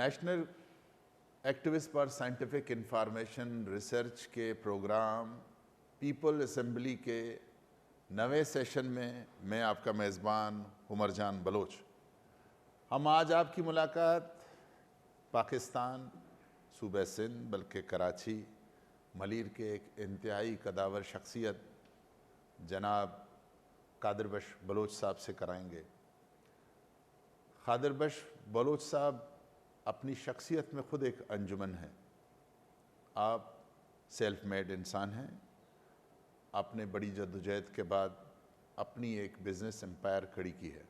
National activist for scientific information research के programme people assembly के नवे सेशन में मैं आपका मेज़बान उमर जान बलोच। हम आज आपकी मुलाकात पाकिस्तान सूबे सिंध बल्कि कराची मलीर के एक इंतहाई कदावर शख्सियत जनाब कादिर बख्श बलोच साहब से कराएंगे। कादिर बख्श बलोच साहब अपनी शख्सियत में ख़ुद एक अंजुमन है। आप सेल्फ मेड इंसान हैं। आपने बड़ी जद्दोजहद के बाद अपनी एक बिज़नेस एम्पायर खड़ी की है।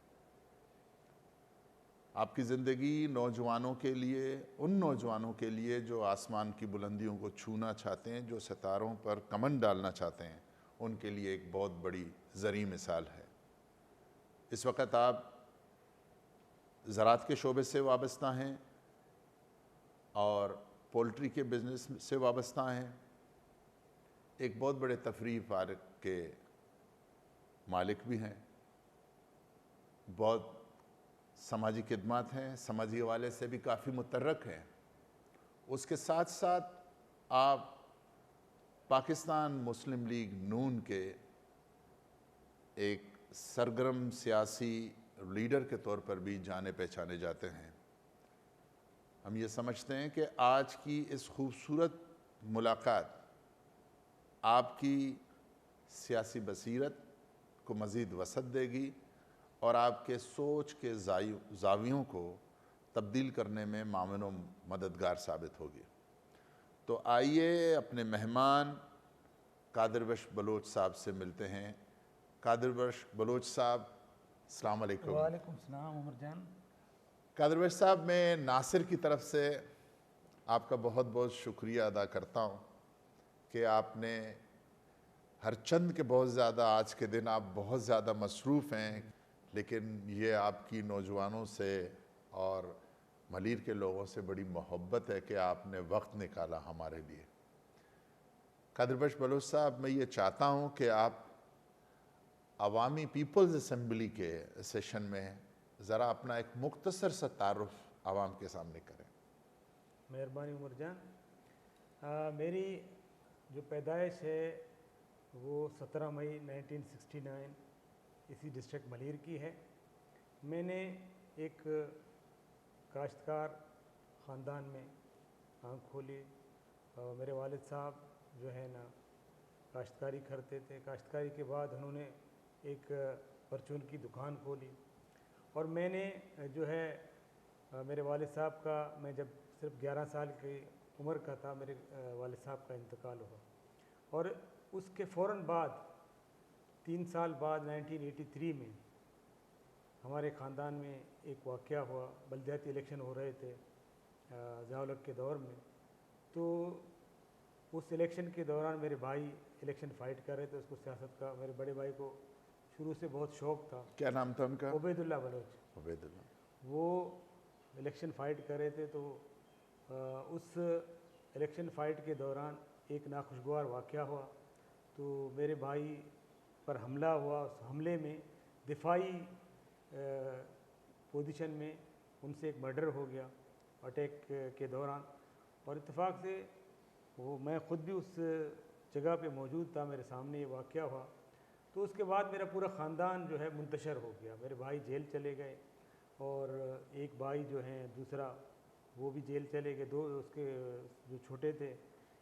आपकी ज़िंदगी नौजवानों के लिए, उन नौजवानों के लिए जो आसमान की बुलंदियों को छूना चाहते हैं, जो सितारों पर कमन डालना चाहते हैं, उनके लिए एक बहुत बड़ी ज़री मिसाल है। इस वक्त आप ज़राअत के शोबे से वाबस्ता हैं और पोल्ट्री के बिज़नेस से वाबस्ता हैं। एक बहुत बड़े तफरीह पार्क के मालिक भी हैं। बहुत समाजी खिदमत हैं, समाजी हवाले से भी काफ़ी मुतर्रक हैं। उसके साथ साथ आप पाकिस्तान मुस्लिम लीग नून के एक सरगर्म सियासी लीडर के तौर पर भी जाने पहचाने जाते हैं। हम ये समझते हैं कि आज की इस खूबसूरत मुलाकात आपकी सियासी बसीरत को मज़ीद वसअत देगी और आपके सोच के ज़ावियों को तब्दील करने में मामून मददगार साबित होगी। तो आइए अपने मेहमान कादिर बख्श बलोच साहब से मिलते हैं। कादिर बख्श बलोच साहब, अस्सलाम वालेकुम। वालेकुम सलाम उमर जान। कादिर बख्श साहब, मैं नासिर की तरफ से आपका बहुत बहुत शुक्रिया अदा करता हूँ कि आपने हर चंद के बहुत ज़्यादा, आज के दिन आप बहुत ज़्यादा मसरूफ़ हैं, लेकिन ये आपकी नौजवानों से और मलीर के लोगों से बड़ी मोहब्बत है कि आपने वक्त निकाला हमारे लिए। कादिर बख्श बलोच साहब, मैं ये चाहता हूँ कि आप अवामी पीपल्स असेंबली के सेशन में ज़रा अपना एक मुख्तसर सा तारुफ आवाम के सामने करें। मेहरबानी उमर जान। मेरी जो पैदाइश है वो 17 मई 1969 इसी डिस्ट्रिक्ट मलीर की है। मैंने एक काश्तकार ख़ानदान में आँख खोली। मेरे वालिद साहब जो है ना काश्तकारी करते थे। काश्तकारी के बाद उन्होंने एक परचून की दुकान खोली और मैंने जो है मेरे वालिद साहब का, मैं जब सिर्फ 11 साल की उम्र का था, मेरे वालिद साहब का इंतकाल हुआ और उसके फ़ौरन बाद 3 साल बाद 1983 में हमारे ख़ानदान में एक वाक़या हुआ। बल्दियाती इलेक्शन हो रहे थे ज़िया-उल-हक़ के दौर में। तो उस इलेक्शन के दौरान मेरे भाई इलेक्शन फ़ाइट कर रहे थे, उसको सियासत का, मेरे बड़े भाई को शुरू से बहुत शौक़ था। क्या नाम था उनका? उबैदुल्लाह बलोच। उबैदुल्लाह। वो इलेक्शन फ़ाइट कर रहे थे। तो उस इलेक्शन फ़ाइट के दौरान एक नाखुशगवार वाक़या हुआ। तो मेरे भाई पर हमला हुआ। उस हमले में दिफाई पोजीशन में उनसे एक मर्डर हो गया अटैक के दौरान। और इत्तेफाक से वो, मैं ख़ुद भी उस जगह पे मौजूद था, मेरे सामने ये वाक़या हुआ। तो उसके बाद मेरा पूरा ख़ानदान जो है मुंतशर हो गया। मेरे भाई जेल चले गए और एक भाई जो हैं दूसरा वो भी जेल चले गए। 2 उसके जो छोटे थे,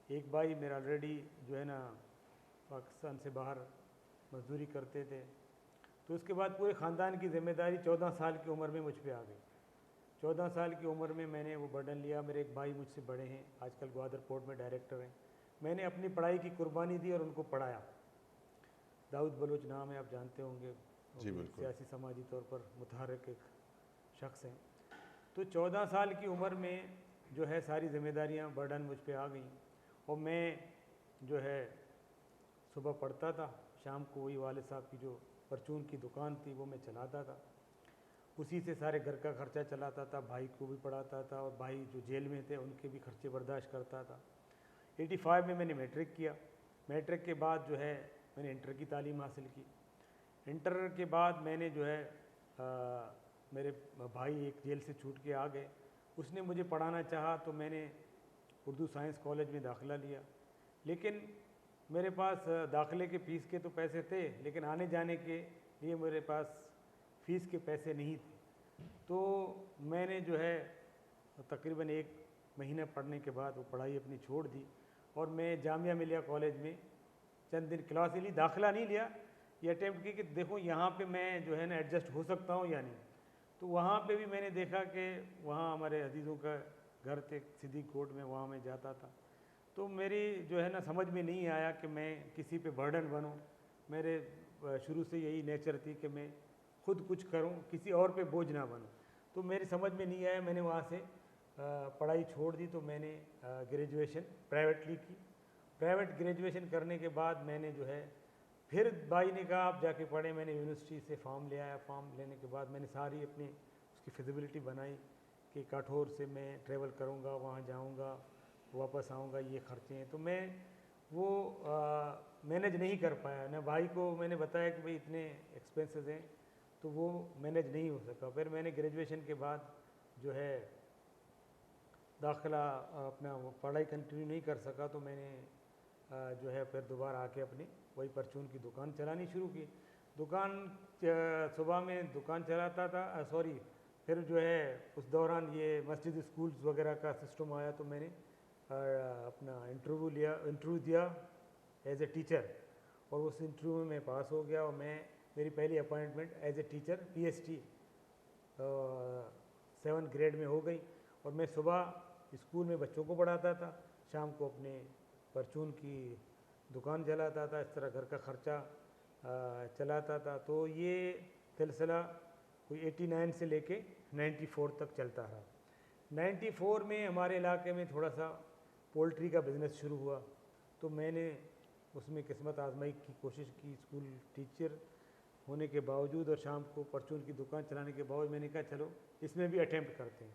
एक भाई मेरा ऑलरेडी जो है ना पाकिस्तान से बाहर मजदूरी करते थे। तो उसके बाद पूरे ख़ानदान की ज़िम्मेदारी 14 साल की उम्र में मुझ पे आ गई। 14 साल की उम्र में मैंने वो बर्डन लिया। मेरे एक भाई मुझसे बड़े हैं, आजकल ग्वादर पोर्ट में डायरेक्टर हैं। मैंने अपनी पढ़ाई की कुर्बानी दी और उनको पढ़ाया। दाऊद बलोच नाम है, आप जानते होंगे। जी बिल्कुल। सियासी समाजी तौर पर मुतहर्रिक एक शख्स हैं। तो 14 साल की उम्र में जो है सारी ज़िम्मेदारियाँ, बर्डन मुझ पे आ गई और मैं जो है सुबह पढ़ता था, शाम को वही वालिद साहब की जो परचून की दुकान थी वो मैं चलाता था। उसी से सारे घर का ख़र्चा चलाता था, भाई को भी पढ़ाता था और भाई जो जेल में थे उनके भी खर्चे बर्दाश्त करता था। 85 में मैंने मैट्रिक किया। मैट्रिक के बाद जो है मैंने इंटर की तालीम हासिल की। इंटर के बाद मैंने जो है मेरे भाई एक जेल से छूट के आ गए उसने मुझे पढ़ाना चाहा तो मैंने उर्दू साइंस कॉलेज में दाखिला लिया, लेकिन मेरे पास दाखिले के फ़ीस के तो पैसे थे, लेकिन आने जाने के लिए मेरे पास फ़ीस के पैसे नहीं थे। तो मैंने जो है तकरीबन 1 महीना पढ़ने के बाद वो पढ़ाई अपनी छोड़ दी और मैं जामिया मिलिया कॉलेज में चंद दिन क्लास ली, दाखिला नहीं लिया, ये अटैम्प्ट की कि देखो यहाँ पे मैं जो है ना एडजस्ट हो सकता हूँ या नहीं। तो वहाँ पे भी मैंने देखा कि वहाँ हमारे अजीज़ों का घर थे सिद्दीक कोट में, वहाँ मैं जाता था। तो मेरी जो है ना समझ में नहीं आया कि मैं किसी पे बर्डन बनूं। मेरे शुरू से यही नेचर थी कि मैं खुद कुछ करूं, किसी और पे बोझ ना बनूं। तो मेरी समझ में नहीं आया, मैंने वहाँ से पढ़ाई छोड़ दी। तो मैंने ग्रेजुएशन प्राइवेटली की। प्राइवेट ग्रेजुएशन करने के बाद मैंने जो है फिर भाई ने कहा आप जाके पढ़े। मैंने यूनिवर्सिटी से फॉर्म ले आया। फॉर्म लेने के बाद मैंने सारी अपनी उसकी फिजिबिलिटी बनाई कि काठौर से मैं ट्रैवल करूँगा, वहाँ जाऊँगा, वापस आऊँगा, ये खर्चे हैं। तो मैं वो मैनेज नहीं कर पाया। ना भाई को मैंने बताया कि भाई इतने एक्सपेंसेस हैं, तो वो मैनेज नहीं हो सका। फिर मैंने ग्रेजुएशन के बाद जो है दाखिला अपना पढ़ाई कंटिन्यू नहीं कर सका। तो मैंने जो है फिर दोबारा आके अपनी वही परचून की दुकान चलानी शुरू की। दुकान सुबह में दुकान चलाता था, फिर जो है उस दौरान ये मस्जिद स्कूल्स वगैरह का सिस्टम आया। तो मैंने अपना इंटरव्यू दिया एज ए टीचर, और उस इंटरव्यू में मैं पास हो गया और मेरी पहली appointment as a teacher PhD 7th grade में हो गई। और मैं सुबह स्कूल में बच्चों को पढ़ाता था, शाम को अपने परचून की दुकान चलाता था, इस तरह घर का खर्चा चलाता था। तो ये सिलसिला कोई 89 से लेके 94 तक चलता रहा। 94 में हमारे इलाके में थोड़ा सा पोल्ट्री का बिज़नेस शुरू हुआ। तो मैंने उसमें किस्मत आजमाई की कोशिश की। स्कूल टीचर होने के बावजूद और शाम को परचून की दुकान चलाने के बावजूद मैंने कहा चलो इसमें भी अटेम्प्ट करते हैं।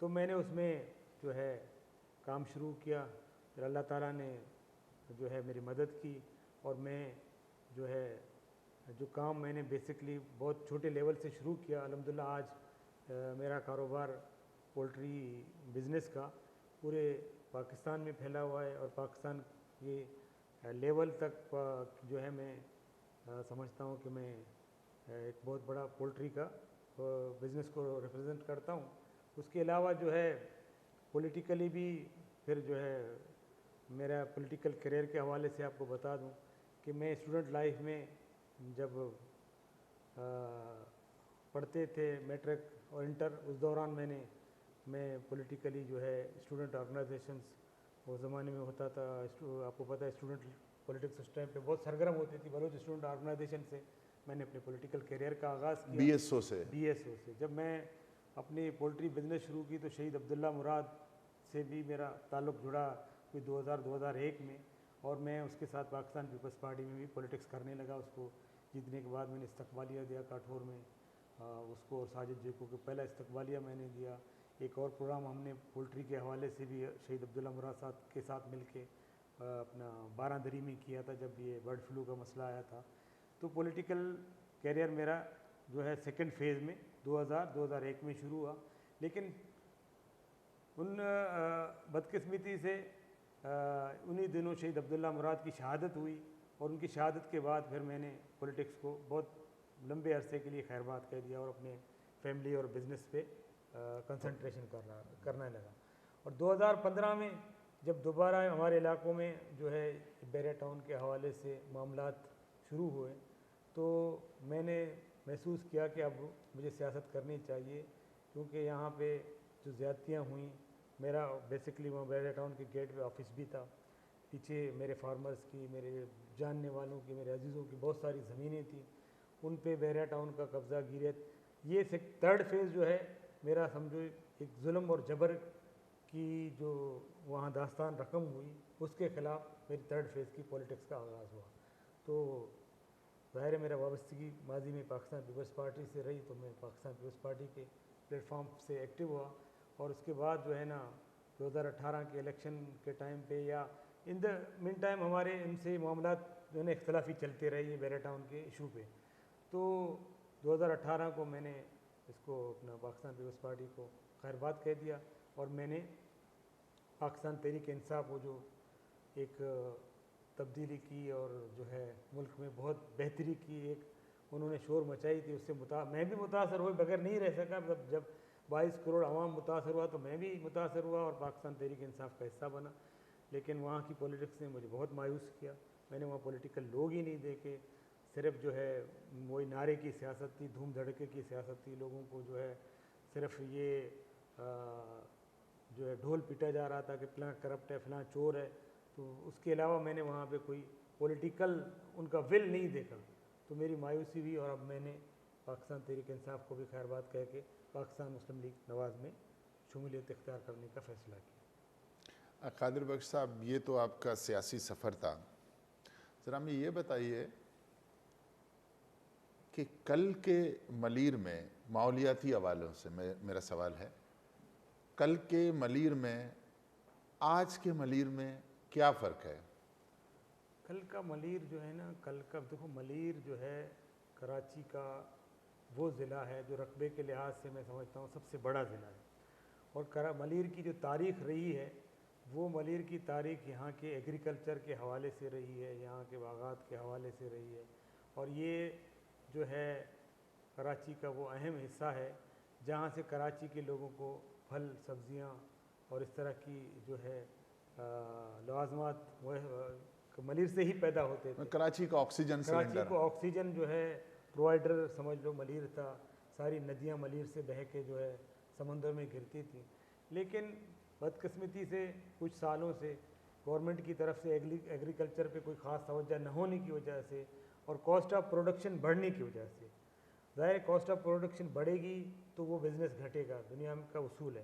तो मैंने उसमें जो है काम शुरू किया। फिर अल्लाह ताला ने जो है मेरी मदद की, और मैं जो है जो काम मैंने बेसिकली बहुत छोटे लेवल से शुरू किया, अल्हम्दुलिल्लाह आज मेरा कारोबार पोल्ट्री बिज़नेस का पूरे पाकिस्तान में फैला हुआ है। और पाकिस्तान के लेवल तक जो है मैं समझता हूँ कि मैं एक बहुत बड़ा पोल्ट्री का बिज़नेस को रिप्रेजेंट करता हूँ। उसके अलावा जो है पॉलिटिकली भी फिर जो है मेरा पॉलिटिकल करियर के हवाले से आपको बता दूं कि मैं स्टूडेंट लाइफ में जब पढ़ते थे मैट्रिक और इंटर, उस दौरान मैं पॉलिटिकली जो है स्टूडेंट ऑर्गेनाइजेशंस उस ज़माने में होता था। आपको पता है स्टूडेंट पॉलिटिक्स उस टाइम पे बहुत सरगर्म होती थी। बलोच स्टूडेंट ऑर्गेनाइजेशन से मैंने अपने पॉलिटिकल करियर का आगाज़ किया। BSO से जब मैं अपनी पोल्ट्री बिजनेस शुरू की तो शहीद अब्दुल्ला मुराद से भी मेरा ताल्लुक़ जुड़ा कोई 2000-2001 में, और मैं उसके साथ पाकिस्तान पीपल्स पार्टी में भी पॉलिटिक्स करने लगा। उसको जीतने के बाद मैंने इस्तकबालिया दिया काठौर में उसको, और साजिद जी को पहला इस्तकबालिया मैंने दिया। एक और प्रोग्राम हमने पोल्ट्री के हवाले से भी शहीद अब्दुल्ला मुराद साहब के साथ मिल के अपना 12 दरी में किया था जब ये बर्ड फ्लू का मसला आया था। तो पॉलिटिकल कैरियर मेरा जो है सेकंड फेज़ में 2000-2001 में शुरू हुआ। लेकिन उन बदकिस्मती से उन्हीं दिनों शहीद अब्दुल्ला मुराद की शहादत हुई, और उनकी शहादत के बाद फिर मैंने पॉलिटिक्स को बहुत लंबे अरसे के लिए खैरबाद कह दिया और अपने फैमिली और बिज़नेस पे कंसंट्रेशन करने लगा। और 2015 में जब दोबारा हमारे इलाकों में जो है बैरिया टाउन के हवाले से मामलात शुरू हुए, तो मैंने महसूस किया कि अब मुझे सियासत करनी चाहिए, क्योंकि यहाँ पे जो ज़्यादतियाँ हुई, मेरा बेसिकली वहाँ बैरिया टाउन के गेट पे ऑफिस भी था, पीछे मेरे फार्मर्स की, मेरे जानने वालों की, मेरे अजीज़ों की बहुत सारी ज़मीनें थी, उन पे बैरिया टाउन का कब्ज़ा गिरत। ये थर्ड फेज़ जो है मेरा समझो एक जुल्म और जबर की जो वहाँ दास्तान रकम हुई, उसके ख़िलाफ़ मेरी थर्ड फेज़ की पॉलिटिक्स का आगाज़ हुआ। तो ज़ाहिर है मेरा वाबस्तगी माजी में पाकिस्तान पीपल्स पार्टी से रही, तो मैं पाकिस्तान पीपल्स पार्टी के प्लेटफॉर्म से एक्टिव हुआ। और उसके बाद जो है ना 2018 के इलेक्शन के टाइम पे या इन द मिन टाइम हमारे इनसे मामला जो है इख्तलाफी चलते रहे बैरिया टाउन के इशू पे। तो 2018 को मैंने इसको अपना पाकिस्तान पीपल्स पार्टी को खैरबाद कह दिया। और मैंने पाकिस्तान तहरीक इंसाफ वो जो एक तब्दीली की और जो है मुल्क में बहुत बेहतरी की, एक उन्होंने शोर मचाई थी, उससे मैं भी मुतासर हुए बगैर नहीं रह सका। जब 22 करोड़ आवाम मुतासर हुआ तो मैं भी मुतासर हुआ और पाकिस्तान तहरीक इंसाफ का हिस्सा बना। लेकिन वहाँ की पॉलिटिक्स ने मुझे बहुत मायूस किया। मैंने वहाँ पॉलिटिकल लोग ही नहीं देखे, सिर्फ जो है वही नारे की सियासत थी, धूम धड़के की सियासत थी। लोगों को जो है सिर्फ ये जो है ढोल पीटा जा रहा था कि फलां करप्ट है, फलां चोर है। तो उसके अलावा मैंने वहाँ पे कोई पॉलिटिकल उनका विल नहीं देखा, तो मेरी मायूसी हुई और अब मैंने पाकिस्तान तहरीक इंसाफ को भी खैरबाद कह के पाकिस्तान मुस्लिम लीग नवाज़ में शमूलियत इख्तियार करने का फ़ैसला किया। कादिर बख्श साहब, ये तो आपका सियासी सफ़र था। ज़रा हमें ये बताइए कि कल के मलीर में माहौलियाती हवालों से मेरा सवाल है, कल के मलीर में आज के मलीर में क्या फ़र्क है? कल का मलीर जो है ना, कल का देखो मलीर जो है कराची का वो ज़िला है जो रकबे के लिहाज से मैं समझता हूँ सबसे बड़ा ज़िला है। और मलीर की जो तारीख़ रही है वो मलीर की तारीख़ यहाँ के एग्रीकल्चर के हवाले से रही है, यहाँ के बागात के हवाले से रही है। और ये जो है कराची का वो अहम हिस्सा है जहाँ से कराची के लोगों को फल, सब्ज़ियाँ और इस तरह की जो है लवाज़मात मलीर से ही पैदा होते थे। कराची का ऑक्सीजन कराची सिलेंडर। को ऑक्सीजन जो है प्रोवाइडर समझ लो मलीर था। सारी नदियाँ मलीर से बह के जो है समंदर में गिरती थी। लेकिन बदकिस्मती से कुछ सालों से गवर्नमेंट की तरफ से एग्रीकल्चर पे कोई ख़ास तवज्जो न होने की वजह से और कॉस्ट ऑफ प्रोडक्शन बढ़ने की वजह से, ज़ाहिर कॉस्ट ऑफ प्रोडक्शन बढ़ेगी तो वो बिज़नेस घटेगा, दुनिया का उसूल है।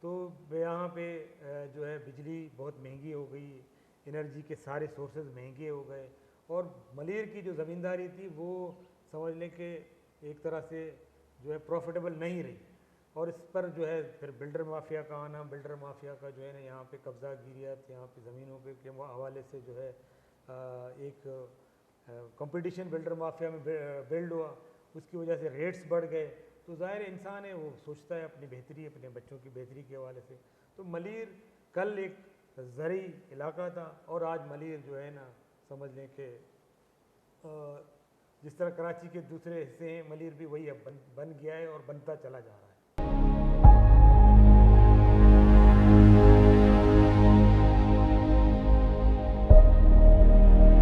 तो यहाँ पे जो है बिजली बहुत महंगी हो गई, एनर्जी के सारे सोर्सेज महंगे हो गए और मलीर की जो ज़मींदारी थी वो समझ लें कि एक तरह से जो है प्रॉफिटेबल नहीं रही। और इस पर जो है फिर बिल्डर माफिया का आना, बिल्डर माफिया का जो है ना यहाँ पे कब्ज़ा गिरियत, यहाँ पे ज़मीनों के हवाले से जो है एक कंपटीशन बिल्डर माफिया में बिल्ड हुआ, उसकी वजह से रेट्स बढ़ गए। तो ज़ाहिर इंसान है वो सोचता है अपनी बेहतरी, अपने बच्चों की बेहतरी के हवाले से। तो मलीर कल एक ज़री इलाका था और आज मलीर जो है ना समझ लें कि जिस तरह कराची के दूसरे हिस्से हैं, मलीर भी वही अब बन गया है और बनता चला जा रहा है।